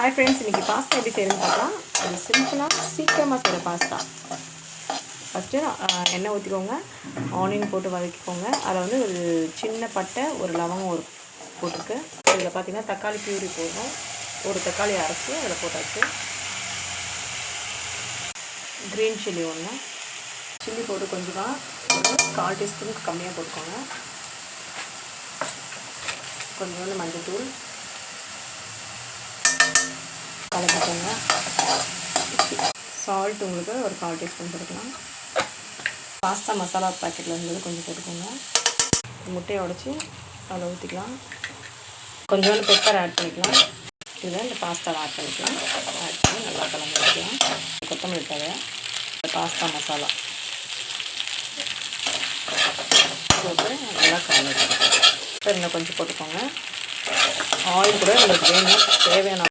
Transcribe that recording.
Hi friends, இன்றைக்கி pasta எப்படி செய்யணும்னு பார்க்கலாம். அது சிம்பிளாக சீக்கிரமாக செய்கிற பாஸ்தா. ஃபஸ்ட்டு எண்ணெய் ஊற்றிக்கோங்க, ஆனியன் போட்டு வதக்கிக்கோங்க. அதில் வந்து ஒரு சின்ன பட்டை, ஒரு லவங்கம் போட்டிருக்கு. இதில் பார்த்திங்கன்னா தக்காளி பியூரி போடணும். ஒரு தக்காளி அரைச்சி அதில் போட்டாச்சு. க்ரீன் சில்லி ஒன்று, சில்லி போட்டு கொஞ்சமாக ஒரு 1/4 டீஸ்பூனுக்கு கம்மியாக போட்டுக்கோங்க. கொஞ்சோண்டு மஞ்சள் தூள் கலந்துக்கோங்க. சால்ட் உங்களுக்கு ஒரு 1/4 டீஸ்பூன் போட்டுக்கலாம். பாஸ்தா மசாலா பாக்கெட்டில் இருந்தது கொஞ்சம் போட்டுக்கோங்க. முட்டையை உடச்சி அதில் ஊற்றிக்கலாம். கொஞ்சோண்டு பெப்பர் ஆட் பண்ணிக்கலாம். இதில் இந்த பாஸ்தாவை ஆட் பண்ணிக்கலாம். ஆட் பண்ணி நல்லா கலந்து வைக்கலாம். கொத்தமல்லி தழை, பாஸ்தா மசாலா போட்டு நல்லா கலந்து வைக்கலாம். இன்னும் கொஞ்சம் போட்டுக்கோங்க. ஆயில் கூட உங்களுக்கு வேணும், தேவையான